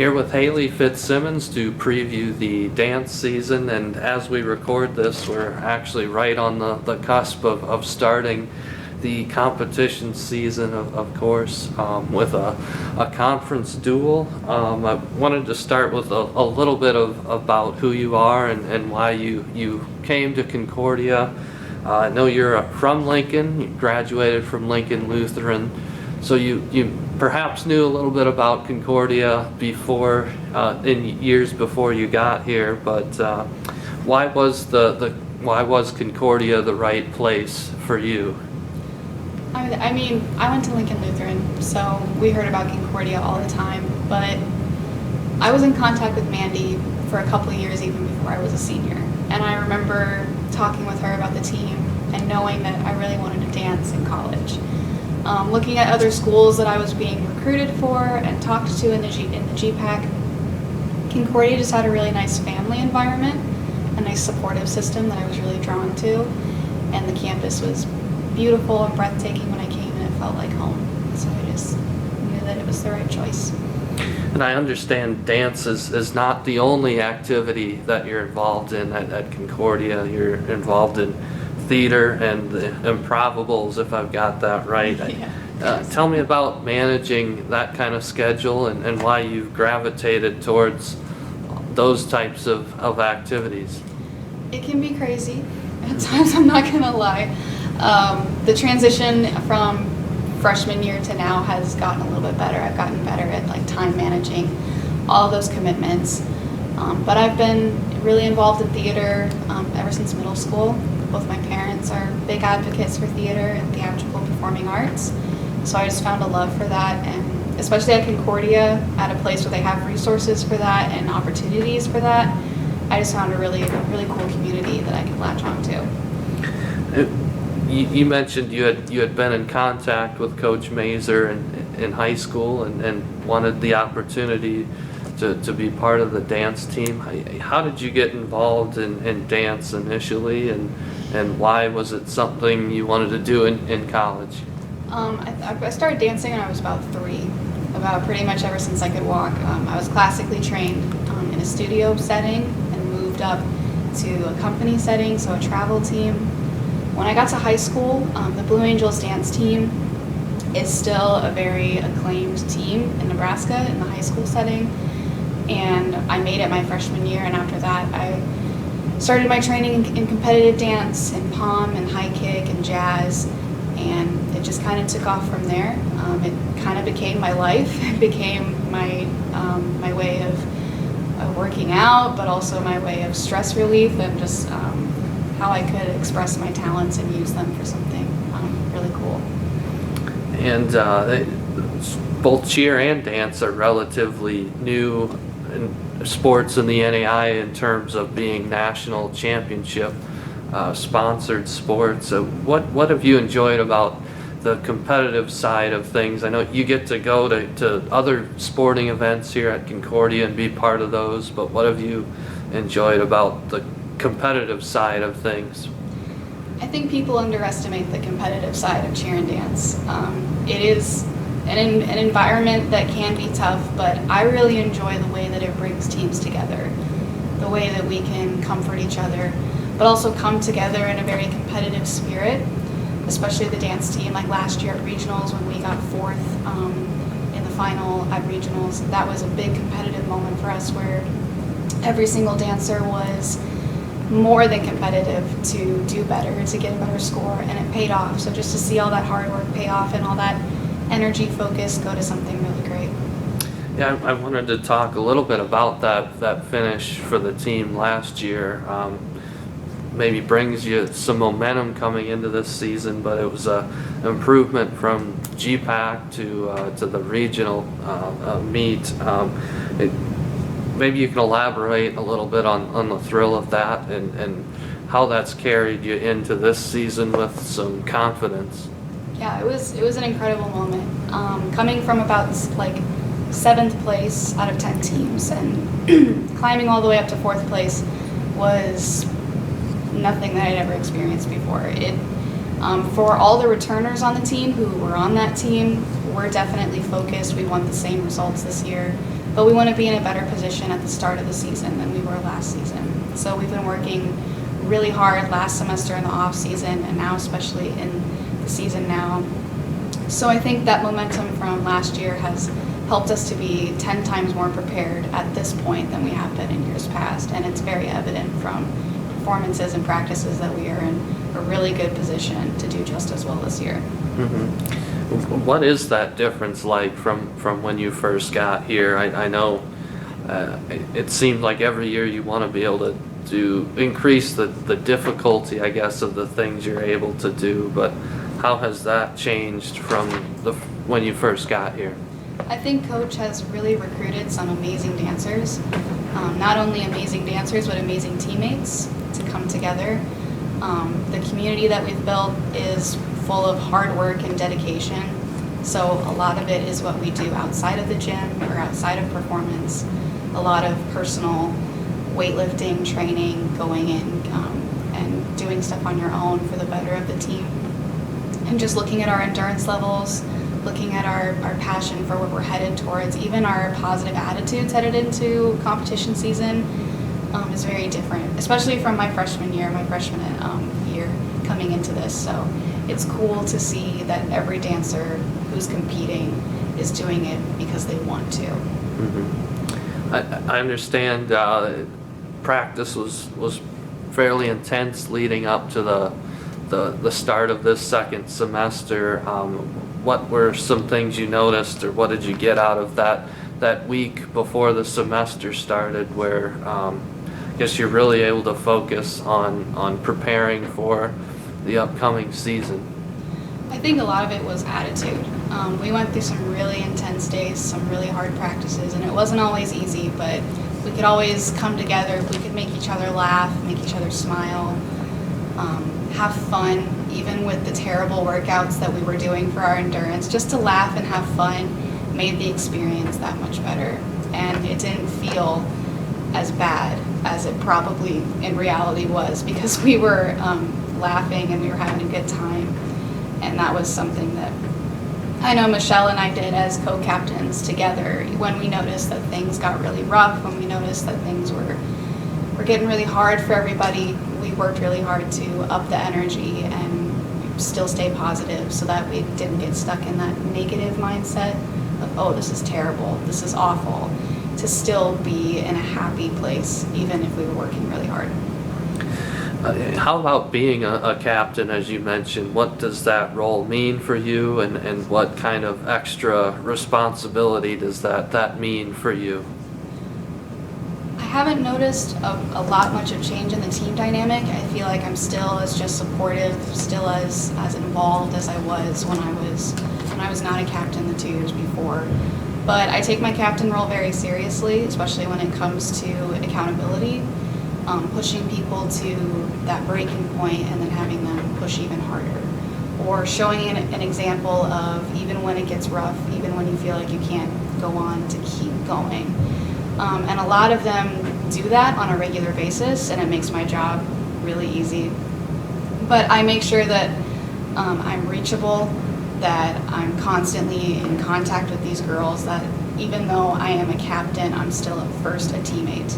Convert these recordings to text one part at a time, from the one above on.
Here with Haleigh Fitzsimmons to preview the dance season, and as we record this, we're actually right on the cusp of starting the competition season, of course, with a conference duel. I wanted to start with a little bit about who you are and why you came to Concordia. I know you're from Lincoln. You graduated from Lincoln Lutheran, so you perhaps knew a little bit about Concordia before, in years before you got here. But why was Concordia the right place for you? I mean, I went to Lincoln Lutheran, so we heard about Concordia all the time, but I was in contact with Mandy for a couple of years even before I was a senior. And I remember talking with her about the team and knowing that I really wanted to dance in college. Looking at other schools that I was being recruited for and talked to in the GPAC, Concordia just had a really nice family environment, a nice supportive system that I was really drawn to, and the campus was beautiful and breathtaking when I came, and it felt like home. So I just knew that it was the right choice. And I understand dance is not the only activity that you're involved in at Concordia. You're involved in theater and the improvables, if I've got that right. Yeah. Tell me about managing that kind of schedule and why you've gravitated towards those types of activities. It can be crazy at times, I'm not gonna lie. The transition from freshman year to now has gotten a little bit better. I've gotten better at time managing all of those commitments. But I've been really involved in theater ever since middle school. Both my parents are big advocates for theater and theatrical performing arts. So I just found a love for that, and especially at Concordia, at a place where they have resources for that and opportunities for that, I just found a really, really cool community that I could latch on to. You mentioned you had been in contact with Coach Mazer in high school and wanted the opportunity to be part of the dance team. How did you get involved in dance initially, and why was it something you wanted to do in college? I started dancing when I was about 3, about pretty much ever since I could walk. I was classically trained in a studio setting and moved up to a company setting, so a travel team. When I got to high school, the Blue Angels dance team is still a very acclaimed team in Nebraska in the high school setting, and I made it my freshman year, and after that I started my training in competitive dance and pom and high kick and jazz, and it just kind of took off from there. It kind of became my life. It became my way of working out, but also my way of stress relief and just how I could express my talents and use them for something really cool. And both cheer and dance are relatively new sports in the NAI in terms of being national championship sponsored sports. So what have you enjoyed about the competitive side of things? I know you get to go to other sporting events here at Concordia and be part of those, but what have you enjoyed about the competitive side of things? I think people underestimate the competitive side of cheer and dance. It is an environment that can be tough, but I really enjoy the way that it brings teams together, the way that we can comfort each other, but also come together in a very competitive spirit, especially the dance team. Like last year at regionals when we got 4th in the final at regionals, that was a big competitive moment for us where every single dancer was more than competitive to do better, to get a better score, and it paid off. So just to see all that hard work pay off and all that energy focus go to something really great. Yeah, I wanted to talk a little bit about that finish for the team last year. Maybe brings you some momentum coming into this season, but it was an improvement from GPAC to the regional meet. Maybe you can elaborate a little bit on the thrill of that and how that's carried you into this season with some confidence. Yeah, it was an incredible moment. Coming from about 7th place out of 10 teams and climbing all the way up to 4th place was nothing that I'd ever experienced before. For all the returners on the team who were on that team, we're definitely focused. We want the same results this year. but we want to be in a better position at the start of the season than we were last season. So we've been working really hard last semester in the off season, and now especially in the season now. So I think that momentum from last year has helped us to be 10 times more prepared at this point than we have been in years past, and it's very evident from performances and practices that we are in a really good position to do just as well this year. Mm-hmm. What is that difference like from when you first got here? I know it seemed like every year you want to be able to increase the difficulty, I guess, of the things you're able to do, but how has that changed from when you first got here? I think Coach has really recruited some amazing dancers, not only amazing dancers, but amazing teammates to come together. The community that we've built is full of hard work and dedication, so a lot of it is what we do outside of the gym or outside of performance. A lot of personal weightlifting, training, going in and doing stuff on your own for the better of the team. And just looking at our endurance levels, looking at our passion for what we're headed towards, even our positive attitudes headed into competition season is very different, especially from my freshman year coming into this. So it's cool to see that every dancer who's competing is doing it because they want to. Mm-hmm. I understand practice was fairly intense leading up to the start of this second semester. What were some things you noticed, or what did you get out of that week before the semester started, where I guess you're really able to focus on preparing for the upcoming season? I think a lot of it was attitude. We went through some really intense days, some really hard practices, and it wasn't always easy, but we could always come together. We could make each other laugh, make each other smile, have fun, even with the terrible workouts that we were doing for our endurance. Just to laugh and have fun made the experience that much better. And it didn't feel as bad as it probably in reality was, because we were laughing and we were having a good time. And that was something that I know Michelle and I did as co-captains together. When we noticed that things got really rough, when we noticed that things were getting really hard for everybody, we worked really hard to up the energy and still stay positive so that we didn't get stuck in that negative mindset of, oh, this is terrible, this is awful, to still be in a happy place even if we were working really hard. How about being a captain, as you mentioned? What does that role mean for you, and what kind of extra responsibility does that mean for you? I haven't noticed a lot much of change in the team dynamic. I feel like I'm still as just supportive, still as involved as I was when I was not a captain the 2 years before. But I take my captain role very seriously, especially when it comes to accountability. Pushing people to that breaking point and then having them push even harder, or showing an example of, even when it gets rough, even when you feel like you can't go on, to keep going. And a lot of them do that on a regular basis, and it makes my job really easy. But I make sure that I'm reachable, that I'm constantly in contact with these girls, that even though I am a captain, I'm still at first a teammate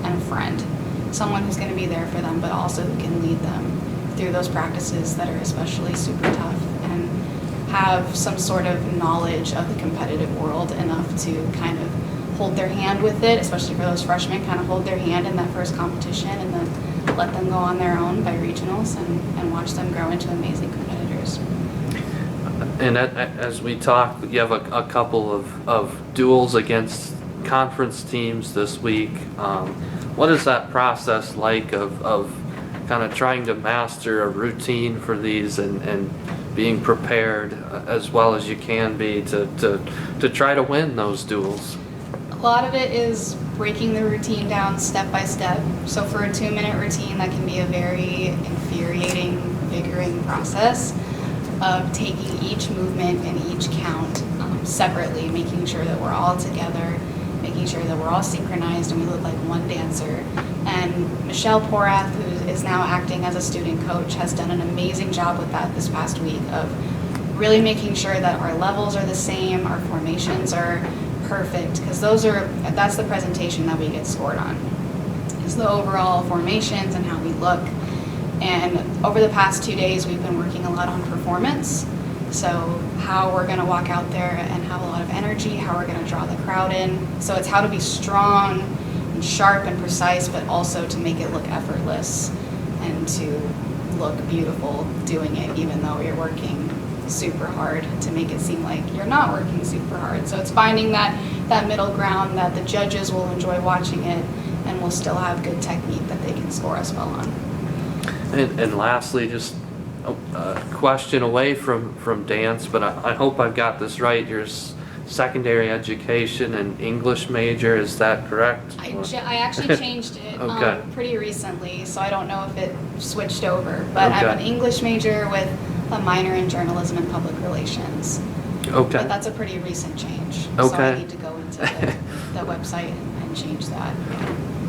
and a friend. Someone who's going to be there for them, but also who can lead them through those practices that are especially super tough, and have some sort of knowledge of the competitive world enough to kind of hold their hand with it, especially for those freshmen, kind of hold their hand in that first competition and then let them go on their own by regionals and watch them grow into amazing competitors. And as we talk, you have a couple of duels against conference teams this week. What is that process like of kind of trying to master a routine for these and being prepared as well as you can be to try to win those duels? A lot of it is breaking the routine down step by step. So for a 2-minute routine, that can be a very infuriating, vigoring process of taking each movement and each count separately, making sure that we're all together, making sure that we're all synchronized and we look like one dancer. And Michelle Porath, who is now acting as a student coach, has done an amazing job with that this past week of really making sure that our levels are the same, our formations are perfect, because that's the presentation that we get scored on, is the overall formations and how we look. And over the past 2 days, we've been working a lot on performance. So how we're going to walk out there and have a lot of energy, how we're going to draw the crowd in. So it's how to be strong and sharp and precise, but also to make it look effortless and to look beautiful doing it, even though you're working super hard, to make it seem like you're not working super hard. So it's finding that middle ground that the judges will enjoy watching it and will still have good technique that they can score us well on. And lastly, just a question away from dance, but I hope I've got this right. Your secondary education and English major, is that correct? I actually changed it Okay. pretty recently, so I don't know if it switched over. But I'm an Okay. English major with a minor in journalism and public relations. Okay. But that's a pretty recent change. So Okay. I need to go into the website and change that.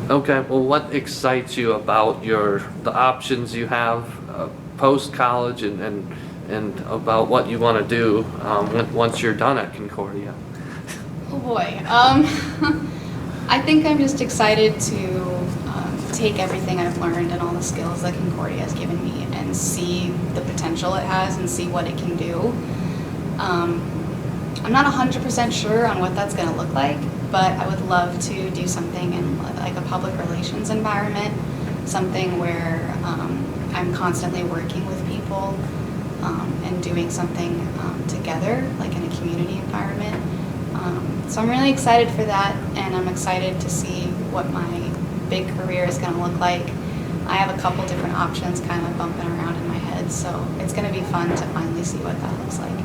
Okay, well, what excites you about the options you have post-college and about what you want to do once you're done at Concordia? Oh boy. I think I'm just excited to take everything I've learned and all the skills that Concordia has given me and see the potential it has and see what it can do. I'm not 100% sure on what that's going to look like, but I would love to do something in like a public relations environment, something where I'm constantly working with people and doing something together, like in a community environment. So I'm really excited for that, and I'm excited to see what my big career is going to look like. I have a couple different options kind of bumping around in my head, so it's going to be fun to finally see what that looks like.